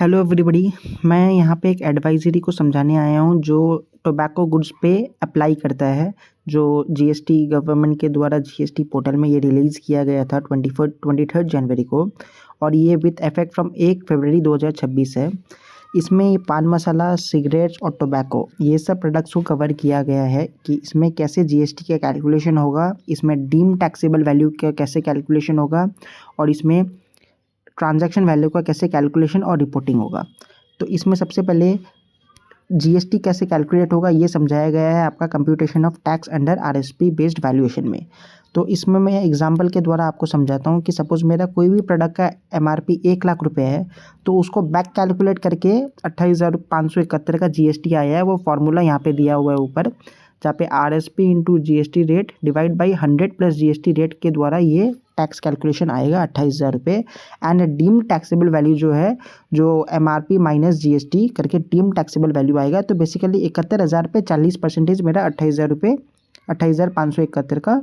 Hello everybody, मैं यहाँ पे एक एडवाइजरी को समझाने आया हूँ जो टोबैको गुड्स पे अप्लाई करता है। जो जीएसटी गवर्नमेंट के द्वारा जीएसटी पोर्टल में ये रिलीज़ किया गया था 23 जनवरी को, और ये विथ इफेक्ट फ्रॉम 1 फरवरी 2026 है। इसमें ये पान मसाला, सिगरेट्स और टोबैको ये सब प्रोडक्ट्स को कवर किया गया है कि इसमें कैसे जीएसटी का कैलकुलेशन होगा, इसमें डीम टैक्सेबल वैल्यू का कैसे कैलकुलेशन होगा, और इसमें ट्रांजैक्शन वैल्यू का कैसे कैलकुलेशन और रिपोर्टिंग होगा। तो इसमें सबसे पहले जीएसटी कैसे कैलकुलेट होगा ये समझाया गया है आपका computation of tax under RSP based valuation में। तो इसमें मैं एग्जांपल के द्वारा आपको समझाता हूँ कि सपोज़ मेरा कोई भी प्रोडक्ट का एमआरपी 1 लाख रुपए है, तो उसको बैक कैलकुलेट करके 28,571 का जीएसटी आया है। वो फार्मूला यहाँ पे दिया हुआ है ऊपर, जहाँ पे RSP into GST rate divide by 100 plus GST rate के द्वारा ये टैक्स कैलकुलेशन आएगा 28,000 रुपये। एंड डीम टैक्सेबल वैल्यू जो है, जो एमआरपी माइनस जीएसटी करके डीम टैक्सेबल वैल्यू आएगा। तो बेसिकली 71,000 पे 40% मेरा 28,000 रुपये 28,571 का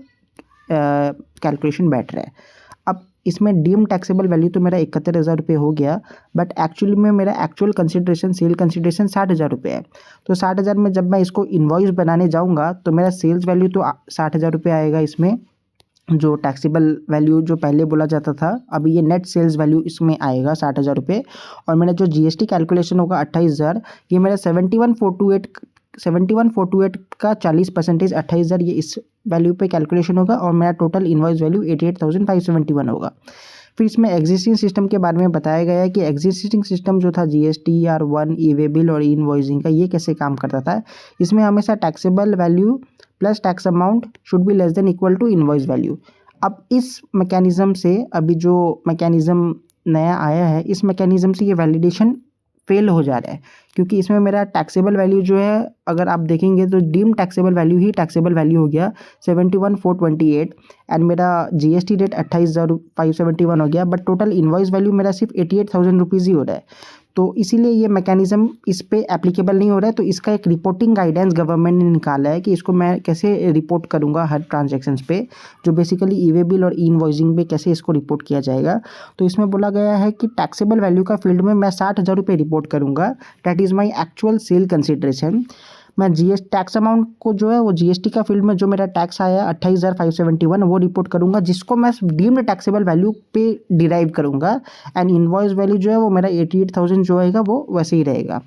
कैलकुलेशन बैठ रहा है। अब इसमें डीम टैक्सेबल वैल्यू तो मेरा 71,000 रुपये हो गया, बट एक्चुअली में मेरा एक्चुअल कंसिडरेशन सेल कंसिडरेशन 60,000 रुपये है। तो 60,000 में जब मैं इसको इन्वॉइस बनाने जाऊँगा तो मेरा सेल्स वैल्यू तो 60,000 रुपये आएगा। इसमें जो टैक्सेबल वैल्यू जो पहले बोला जाता था, अभी ये नेट सेल्स वैल्यू इसमें आएगा 60,000 रुपये। और मेरा जो जीएसटी कैलकुलेशन होगा 28,000, ये मेरा 71,428 का 40% 28,000 ये इस वैल्यू पे कैलकुलेशन होगा, और मेरा टोटल इनवॉइस वैल्यू 88,571 होगा। फिर इसमें एग्जिस्टिंग सिस्टम के बारे में बताया गया है कि एग्जिस्टिंग सिस्टम जो था GSTR1, ई-वे बिल और इनवॉइसिंग का, ये कैसे काम करता था। इसमें हमेशा taxable value plus tax amount should be less than equal to invoice value. अब इस मैकेनिज़्म से, अभी जो मैकेनिज़्म नया आया है, इस मैकेनिज़्म से ये वैलिडेशन फेल हो जा रहा है, क्योंकि इसमेमें मेरा टैक्सेबल वैल्यू जो है, अगर आप देखेंगे तो डीम टैक्सेबल वैल्यू ही टैक्सेबल वैल्यू हो गया 71,428, एंड मेरा जीएसटी रेट 28,571 हो गया, बट टोटल इनवॉइस वैल्यू मेरा सिर्फ 88,000 रुपीज़ ही हो रहा है। तो इसीलिए ये मैकेनिज़्म इस पे एप्लीकेबल नहीं हो रहा है। तो इसका एक रिपोर्टिंग गाइडेंस गवर्नमेंट ने निकाला है कि इसको मैं कैसे रिपोर्ट करूँगा हर ट्रांजैक्शंस पे, जो बेसिकली ई-वे बिल और इनवॉइसिंग पे कैसे इसको रिपोर्ट किया जाएगा। तो इसमें बोला गया है कि टैक्सेबल वैल्यू का फील्ड में मैं 60,000 रुपये रिपोर्ट करूँगा, that is my actual sale consideration. मैं टैक्स अमाउंट को जो है वो जीएसटी का फील्ड में जो मेरा टैक्स आया 28,571 वो रिपोर्ट करूँगा, जिसको मैं डीम्ड टैक्सेबल वैल्यू पे डिराइव करूँगा। एंड इनवॉइस वैल्यू जो है वो मेरा 88,000 जो आएगा वो वैसे ही रहेगा।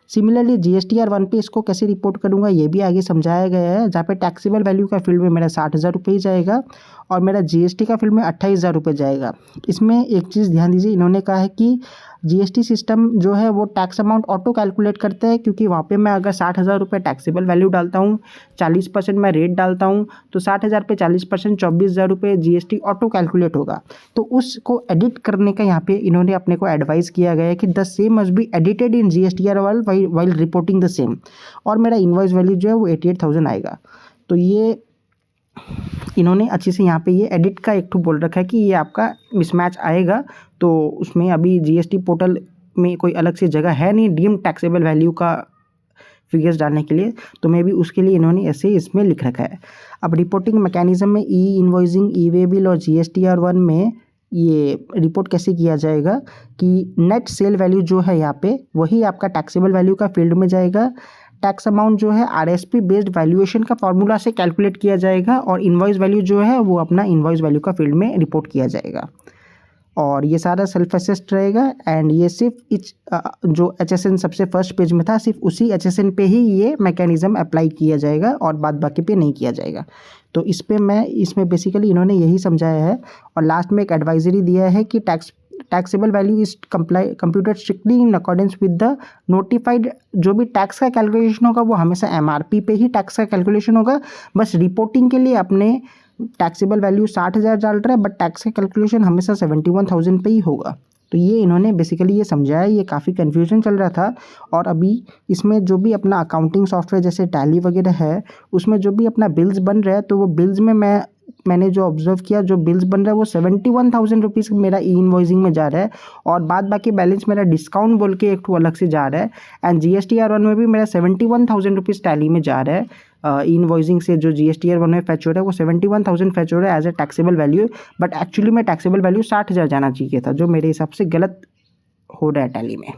सिमिलरली GSTR1 पे इसको कैसे रिपोर्ट करूँगा ये भी आगे समझाया गया है, जहाँ पे टैक्सेबल वैल्यू का फील्ड में मेरा 60,000 रुपये ही जाएगा, और मेरा जीएसटी का फील्ड में 28,000 रुपये जाएगा। इसमें एक चीज़ ध्यान दीजिए, इन्होंने कहा है कि जीएसटी सिस्टम जो है वो टैक्स अमाउंट ऑटो कैलकुलेट करता है, क्योंकि वहाँ पे मैं अगर 60,000 रुपये टैक्सेबल वैल्यू डालता हूँ, 40% मैं रेट डालता हूँ, तो 60,000 पे 40% 24,000 रुपये जीएसटी ऑटो कैलकुलेट होगा। तो उसको एडिट करने का यहाँ पे इन्होंने अपने को एडवाइस किया गया है कि the same must be edited in GSTR while reporting the same, और मेरा इनवॉइस वैल्यू जो है वो 88,000 आएगा। तो ये इन्होंने अच्छे से यहाँ पे ये एडिट का एक ठो बोल रखा है कि ये आपका मिसमैच आएगा। तो उसमें अभी जीएसटी पोर्टल में कोई अलग से जगह है नहीं डीम टैक्सेबल वैल्यू का फिगर्स डालने के लिए, तो मे भी उसके लिए इन्होंने ऐसे इसमें लिख रखा है। अब रिपोर्टिंग मैकेनिज्म में ई इनवॉइसिंग, ई-वे बिल और GSTR1 में ये रिपोर्ट कैसे किया जाएगा कि नेट सेल वैल्यू जो है यहाँ पे वही आपका टैक्सेबल वैल्यू का फील्ड में जाएगा। टैक्स अमाउंट जो है आरएसपी बेस्ड वैल्यूएशन का फॉर्मूला से कैलकुलेट किया जाएगा, और इनवॉइस वैल्यू जो है वो अपना इनवॉइस वैल्यू का फील्ड में रिपोर्ट किया जाएगा। और ये सारा सेल्फ असेस्ड रहेगा, एंड ये सिर्फ जो HSN सबसे फर्स्ट पेज में था, सिर्फ उसी HSN पे ही ये मैकेनिज़्म अप्लाई किया जाएगा, और बाद बाकी पे नहीं किया जाएगा। तो इसमें बेसिकली इन्होंने यही समझाया है, और लास्ट में एक एडवाइजरी दिया है कि taxable value is computed strictly in accordance with the notified. जो भी टैक्स का कैलकुलेशन होगा वो हमेशा एमआरपी पे ही टैक्स का कैलकुलेशन होगा। बस रिपोर्टिंग के लिए अपने टैक्सेबल वैल्यू 60,000 डाल रहा है, बट टैक्स का कैलकुलेशन हमेशा 71,000 पे ही होगा। तो ये इन्होंने बेसिकली ये समझाया, ये काफ़ी कन्फ्यूजन चल रहा था। और अभी इसमें जो भी अपना अकाउंटिंग सॉफ्टवेयर जैसे टैली वगैरह है, उसमें जो भी अपना बिल्स बन रहा है, तो वो बिल्स में मैंने जो ऑब्जर्व किया, जो बिल्स बन रहा है वो 71,000 रुपीज़ मेरा ई इनवॉइसिंग में जा रहा है, और बाद बाकी बैलेंस मेरा डिस्काउंट बोल के एक ठो अलग से जा रहा है। एंड GSTR1 में भी मेरा 71,000 रुपीज़ टैली में जा रहा है। ई इनवॉइसिंग से जो GSTR1 में फैच हो रहा है वो 71,000 फैच हो रहा है as a taxable value, but actually में टैक्सेबल वैल्यू 60,000 जाना चाहिए था, जो मेरे हिसाब से गलत हो रहा है टैली में।